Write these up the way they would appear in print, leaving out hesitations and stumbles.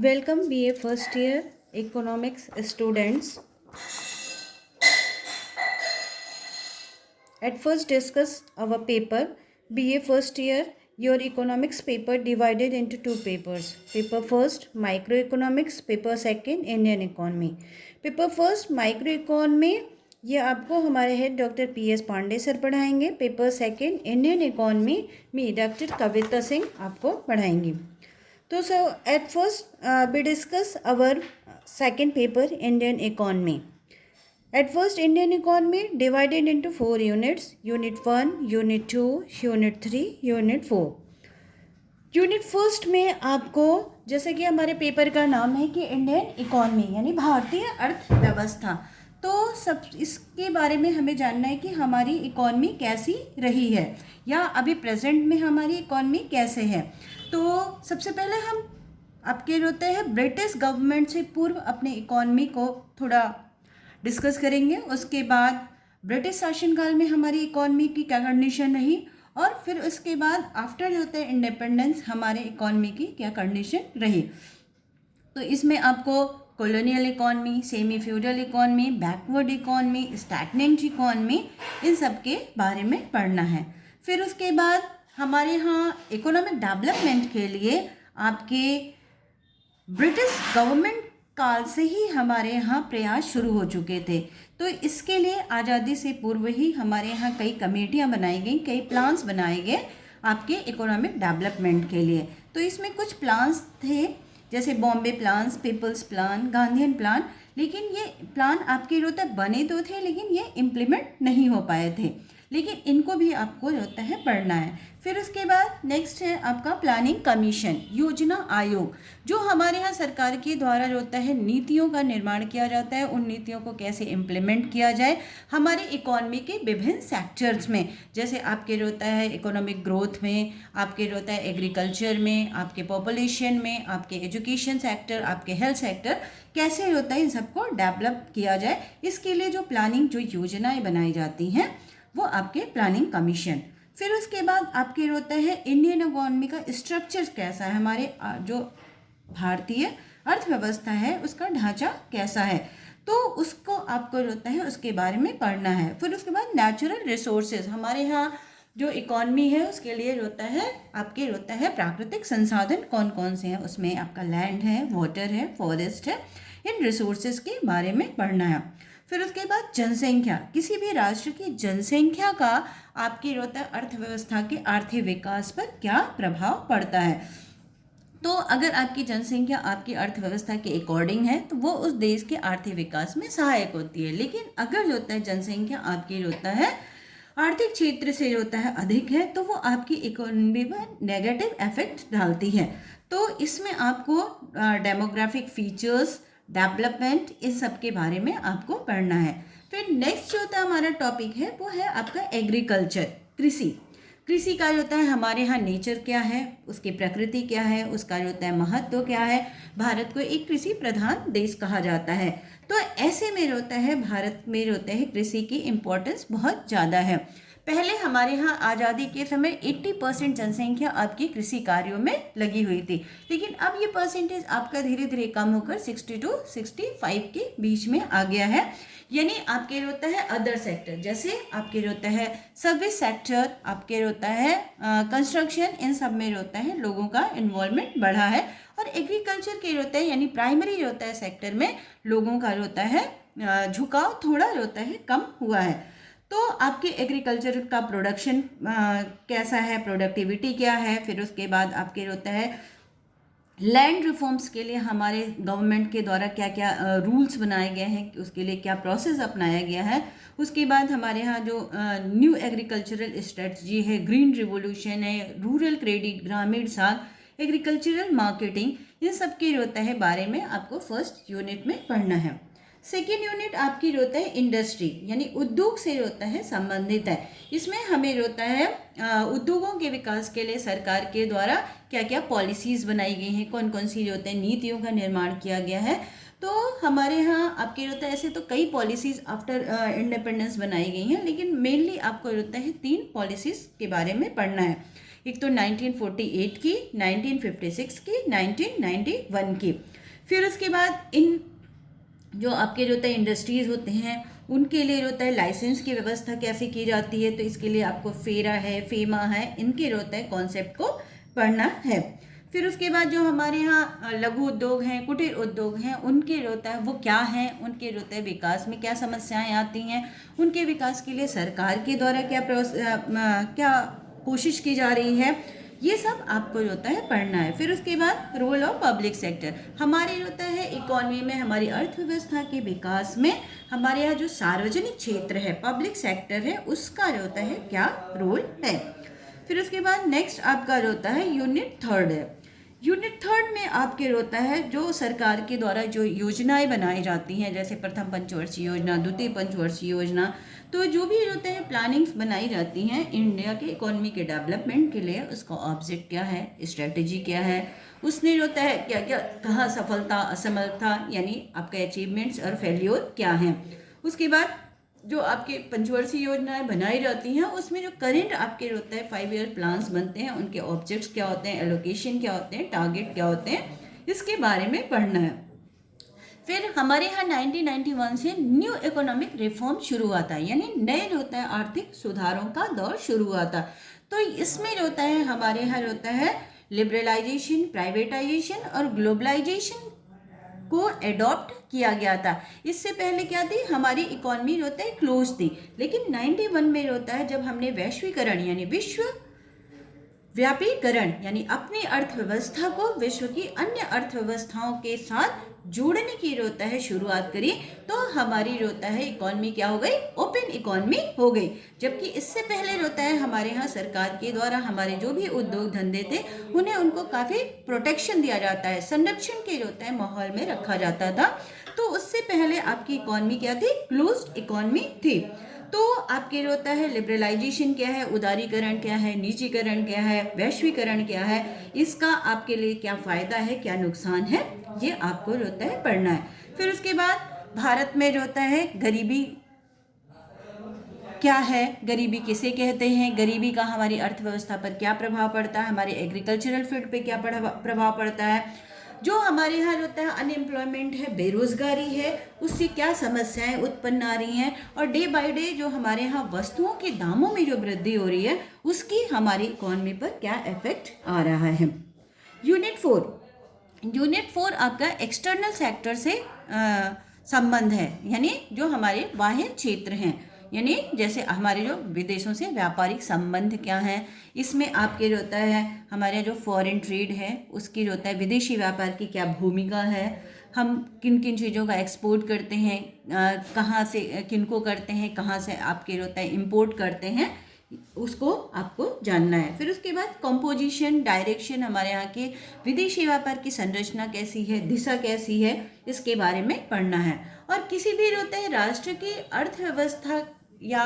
Welcome BA first year economics students. At first discuss our paper BA first year your economics paper divided into two papers. Paper first microeconomics, paper second Indian economy. Paper first microeconomy ये आपको हमारे head doctor PS Pande sir पढ़ाएंगे. Paper second Indian economy में doctor Kavita Singh आपको पढ़ाएंगी. तो at first we discuss our second paper Indian economy. At first Indian economy divided into 4 units. Unit 1, Unit 2, Unit 3, Unit 4. Unit first में आपको जैसे कि हमारे पेपर का नाम है कि इंडियन इकोनॉमी यानी भारतीय अर्थव्यवस्था, तो सब इसके बारे में हमें जानना है कि हमारी इकोनॉमी कैसी रही है या अभी प्रेजेंट में हमारी इकोनॉमी कैसे है. तो सबसे पहले हम आपके होते हैं ब्रिटिश गवर्नमेंट से पूर्व अपने इकोनॉमी को थोड़ा डिस्कस करेंगे. उसके बाद ब्रिटिश शासनकाल में हमारी इकोनॉमी की क्या कंडीशन रही और फिर उसके बाद आफ्टर होते हैं इंडिपेंडेंस हमारे इकोनॉमी की क्या कंडीशन रही. तो इसमें आपको colonial economy, semi feudal economy, backward economy, stagnant economy, इन सब के बारे में पढ़ना है. फिर उसके बाद हमारे यहाँ इकोनॉमिक डेवलपमेंट के लिए आपके ब्रिटिश गवर्नमेंट काल से ही हमारे यहाँ प्रयास शुरू हो चुके थे. तो इसके लिए आज़ादी से पूर्व ही हमारे यहाँ कई कमेटियाँ बनाई गई, कई प्लान्स बनाए गए आपके इकोनॉमिक डेवलपमेंट के लिए. तो इसमें कुछ प्लान्स थे जैसे Bombay plans, people's plan, Gandhian plan, लेकिन ये प्लान आपके होता है बने तो थे लेकिन ये इम्प्लीमेंट नहीं हो पाए थे, लेकिन इनको भी आपको होता है पढ़ना है. फिर उसके बाद नेक्स्ट है आपका प्लानिंग कमीशन, योजना आयोग, जो हमारे यहाँ सरकार के द्वारा होता है नीतियों का निर्माण किया जाता है. उन नीतियों को कैसे इम्प्लीमेंट किया जाए हमारे इकोनॉमी के विभिन्न सेक्टर्स में, जैसे आपके होता है इकोनॉमिक ग्रोथ में, आपके होता है एग्रीकल्चर में, आपके पॉपुलेशन में, आपके एजुकेशन सेक्टर, आपके हेल्थ सेक्टर, कैसे होता है इन सबको डेवलप किया जाए. इसके लिए जो प्लानिंग जो योजनाएँ बनाई जाती हैं वो आपके प्लानिंग कमीशन. फिर उसके बाद आपके होता है इंडियन इकोनॉमी का स्ट्रक्चर कैसा है, हमारे जो भारतीय अर्थव्यवस्था है उसका ढांचा कैसा है, तो उसको आपको होता है उसके बारे में पढ़ना है. फिर उसके बाद नेचुरल रिसोर्सेज, हमारे यहाँ जो इकोनॉमी है उसके लिए होता है आपके होता है प्राकृतिक संसाधन कौन कौन से हैं, उसमें आपका लैंड है, वाटर है, फॉरेस्ट है, इन रिसोर्सेज के बारे में पढ़ना है. फिर उसके बाद जनसंख्या, किसी भी राष्ट्र की जनसंख्या का आपकी होता है अर्थव्यवस्था के आर्थिक विकास पर क्या प्रभाव पड़ता है. तो अगर आपकी जनसंख्या आपकी अर्थव्यवस्था के अकॉर्डिंग है तो वो उस देश के आर्थिक विकास में सहायक होती है, लेकिन अगर होता है जनसंख्या आपकी होता है आर्थिक क्षेत्र से होता है अधिक है तो वो आपकी इकोनॉमी पर नेगेटिव इफेक्ट डालती है. तो इसमें आपको डेमोग्राफिक फीचर्स, डेवलपमेंट, इस सब के बारे में आपको पढ़ना है. फिर नेक्स्ट जो होता है हमारा टॉपिक है वो है आपका एग्रीकल्चर, कृषि. कृषि का जो होता है हमारे यहाँ नेचर क्या है, उसकी प्रकृति क्या है, उसका जो होता है महत्व क्या है. भारत को एक कृषि प्रधान देश कहा जाता है, तो ऐसे में होता है भारत में होता है कृषि की इम्पोर्टेंस बहुत ज़्यादा है. पहले हमारे यहाँ आज़ादी के समय 80% जनसंख्या आपकी कृषि कार्यों में लगी हुई थी, लेकिन अब ये परसेंटेज आपका धीरे धीरे कम होकर 60 to 65 के बीच में आ गया है. यानी आपके होता है अदर सेक्टर, जैसे आपके होता है सर्विस सेक्टर, आपके होता है कंस्ट्रक्शन, इन सब में होता है लोगों का इन्वॉल्वमेंट बढ़ा है. और एग्रीकल्चर के होता है यानी प्राइमरी होता है सेक्टर में लोगों का होता है झुकाव थोड़ा होता है कम हुआ है. तो आपके एग्रीकल्चर का प्रोडक्शन कैसा है, प्रोडक्टिविटी क्या है. फिर उसके बाद आपके होता है लैंड रिफॉर्म्स के लिए हमारे गवर्नमेंट के द्वारा क्या क्या रूल्स बनाए गए हैं, उसके लिए क्या प्रोसेस अपनाया गया है. उसके बाद हमारे यहाँ जो न्यू एग्रीकल्चरल स्ट्रेटजी है, ग्रीन रिवोल्यूशन है, रूरल क्रेडिट, ग्रामीण साख, एग्रीकल्चरल मार्केटिंग, इन सब के होता है बारे में आपको फर्स्ट यूनिट में पढ़ना है. सेकेंड यूनिट आपकी होता है इंडस्ट्री यानी उद्योग से होता है संबंधित है. इसमें हमें होता है उद्योगों के विकास के लिए सरकार के द्वारा क्या क्या पॉलिसीज़ बनाई गई हैं, कौन कौन सी होते हैं नीतियों का निर्माण किया गया है. तो हमारे यहाँ आपके होता है ऐसे तो कई पॉलिसीज़ आफ्टर इंडिपेंडेंस बनाई गई हैं, लेकिन मेनली आपको होता है 3 पॉलिसीज़ के बारे में पढ़ना है. एक तो 1948 की, 1956 की, 1991 की। फिर उसके बाद इन जो आपके जो होता है इंडस्ट्रीज़ होते हैं उनके लिए जो होता है लाइसेंस की व्यवस्था कैसे की जाती है, तो इसके लिए आपको फेरा है, फेमा है, इनके जो होता है कॉन्सेप्ट को पढ़ना है। फिर उसके बाद जो हमारे यहाँ लघु उद्योग हैं, कुटीर उद्योग हैं, उनके जो होता है वो क्या हैं, उनके जो होता है विकास में क्या समस्याएं आती हैं, उनके विकास के लिए सरकार के द्वारा क्या कोशिश की जा रही है, ये सब आपको जो होता है पढ़ना है। फिर उसके बाद रोल ऑफ पब्लिक सेक्टर, हमारे जो होता है इकोनॉमी में, हमारी अर्थव्यवस्था के विकास में हमारे यहाँ जो सार्वजनिक क्षेत्र है, पब्लिक सेक्टर है, उसका जो होता है क्या रोल है। फिर उसके बाद नेक्स्ट आपका जो होता है यूनिट थर्ड है। यूनिट थर्ड में आपके होता है जो सरकार के द्वारा जो योजनाएं बनाई जाती हैं, जैसे प्रथम पंचवर्षीय योजना, द्वितीय पंचवर्षीय योजना, तो जो भी होते हैं प्लानिंग्स बनाई जाती हैं इंडिया के इकोनॉमी के डेवलपमेंट के लिए, उसका ऑब्जेक्ट क्या है, स्ट्रेटजी क्या है, उसने होता है क्या क्या कहाँ सफलता असफलता यानी आपके अचीवमेंट्स और फेल्योर क्या हैं। उसके बाद जो आपके पंचवर्षीय योजनाएं बनाई जाती हैं उसमें जो करेंट आपके होता है 5 ईयर प्लान्स बनते हैं, उनके ऑब्जेक्ट्स क्या होते हैं, एलोकेशन क्या होते हैं, टारगेट क्या होते हैं, इसके बारे में पढ़ना है। फिर हमारे यहाँ 1991 से न्यू इकोनॉमिक रिफॉर्म शुरू हुआ था, यानी नए जो होता है आर्थिक सुधारों का दौर शुरू हुआ था। तो इसमें जो होता है हमारे यहाँ जो होता है लिबरलाइजेशन, प्राइवेटाइजेशन और ग्लोबलाइजेशन को एडॉप्ट किया गया था। इससे पहले क्या थी, हमारी इकोनॉमी जो होता है क्लोज थी, लेकिन 91 में होता है जब हमने वैश्वीकरण यानी विश्व व्यापीकरण यानी अपनी अर्थव्यवस्था को विश्व की अन्य अर्थव्यवस्थाओं के साथ जोड़ने की होता है शुरुआत करी, तो हमारी होता है इकोनॉमी क्या हो गई, ओपन इकोनॉमी हो गई। जबकि इससे पहले होता है हमारे यहाँ सरकार के द्वारा हमारे जो भी उद्योग धंधे थे उन्हें उनको काफ़ी प्रोटेक्शन दिया जाता है, संरक्षण के होता है माहौल में रखा जाता था। तो उससे पहले आपकी इकोनॉमी क्या थी, क्लोज्ड इकोनॉमी थी। तो आपके जो होता है लिबरलाइजेशन क्या है, उदारीकरण क्या है, निजीकरण क्या है, वैश्वीकरण क्या है, इसका आपके लिए क्या फ़ायदा है, क्या नुकसान है, ये आपको जो होता है पढ़ना है। फिर उसके बाद भारत में जो होता है गरीबी क्या है, गरीबी किसे कहते हैं, गरीबी का हमारी अर्थव्यवस्था पर क्या प्रभाव पड़ता है, हमारे एग्रीकल्चरल फील्ड पे क्या प्रभाव पड़ता है, जो हमारे यहाँ होता है अनएम्प्लॉयमेंट है, बेरोजगारी है, उससे क्या समस्याएं उत्पन्न आ रही हैं, और डे बाय डे जो हमारे यहाँ वस्तुओं के दामों में जो वृद्धि हो रही है उसकी हमारी इकोनॉमी पर क्या इफेक्ट आ रहा है। यूनिट 4 आपका एक्सटर्नल सेक्टर से संबंध है, यानी जो हमारे बाह्य क्षेत्र हैं, यानी जैसे हमारे जो विदेशों से व्यापारिक संबंध क्या है, इसमें आपके जो होता है हमारे जो फॉरेन ट्रेड है उसकी जो होता है विदेशी व्यापार की क्या भूमिका है, हम किन किन चीज़ों का एक्सपोर्ट करते हैं, कहाँ से किनको करते हैं, कहाँ से आपके जो होता है इम्पोर्ट करते हैं, उसको आपको जानना है। फिर उसके बाद कंपोजिशन, डायरेक्शन, हमारे यहाँ के विदेशी व्यापार की संरचना कैसी है, दिशा कैसी है, इसके बारे में पढ़ना है। और किसी भी होता है राष्ट्र की अर्थव्यवस्था या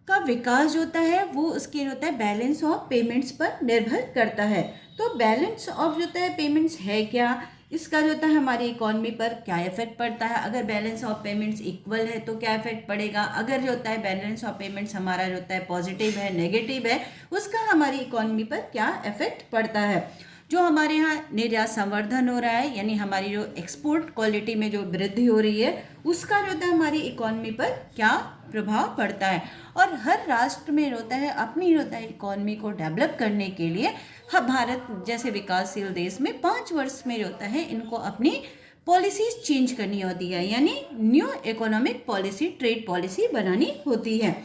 का विकास जो होता है वो उसके होता है बैलेंस ऑफ पेमेंट्स पर निर्भर करता है। तो बैलेंस ऑफ जो होता है पेमेंट्स है क्या, इसका जो होता है हमारी इकोनॉमी पर क्या इफेक्ट पड़ता है, अगर बैलेंस ऑफ पेमेंट्स इक्वल है तो क्या इफेक्ट पड़ेगा, अगर जो होता है बैलेंस ऑफ पेमेंट्स हमारा जो होता है पॉजिटिव है, नेगेटिव है, उसका हमारी इकोनॉमी पर क्या इफेक्ट पड़ता है। जो हमारे यहाँ निर्यात संवर्धन हो रहा है, यानी हमारी जो एक्सपोर्ट क्वालिटी में जो वृद्धि हो रही है उसका जो होता है हमारी इकोनॉमी पर क्या प्रभाव पड़ता है। और हर राष्ट्र में होता है अपनी होता है इकोनॉमी को डेवलप करने के लिए भारत जैसे विकासशील देश में 5 वर्ष में होता है इनको अपनी पॉलिसीज चेंज करनी होती है, यानी new economic policy, trade policy बनानी होती है।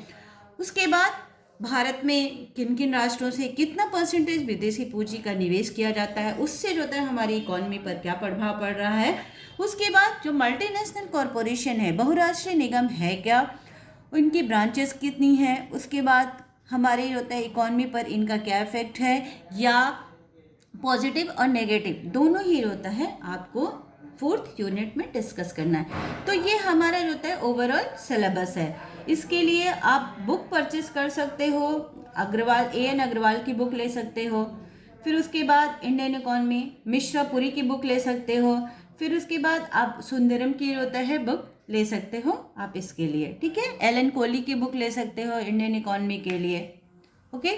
उसके बाद भारत में किन किन राष्ट्रों से कितना परसेंटेज विदेशी पूंजी का निवेश किया जाता है, उससे जो होता है हमारी इकोनॉमी पर क्या प्रभाव पड़ रहा है। उसके बाद जो मल्टीनेशनल कॉरपोरेशन है, बहुराष्ट्रीय निगम है क्या, उनकी ब्रांचेस कितनी हैं, उसके बाद हमारे होता है इकोनॉमी पर इनका क्या इफेक्ट है, या पॉजिटिव और नेगेटिव दोनों ही होता है आपको 4th यूनिट में डिस्कस करना है। तो ये हमारा जो होता है ओवरऑल सिलेबस है। इसके लिए आप बुक परचेस कर सकते हो, अग्रवाल A.N. अग्रवाल की बुक ले सकते हो, फिर उसके बाद इंडियन इकोनॉमी मिश्रापुरी की बुक ले सकते हो, फिर उसके बाद आप सुंदरम की होता है बुक ले सकते हो आप इसके लिए, ठीक है। एलन कोहली की बुक ले सकते हो इंडियन इकोनॉमी के लिए, ओके।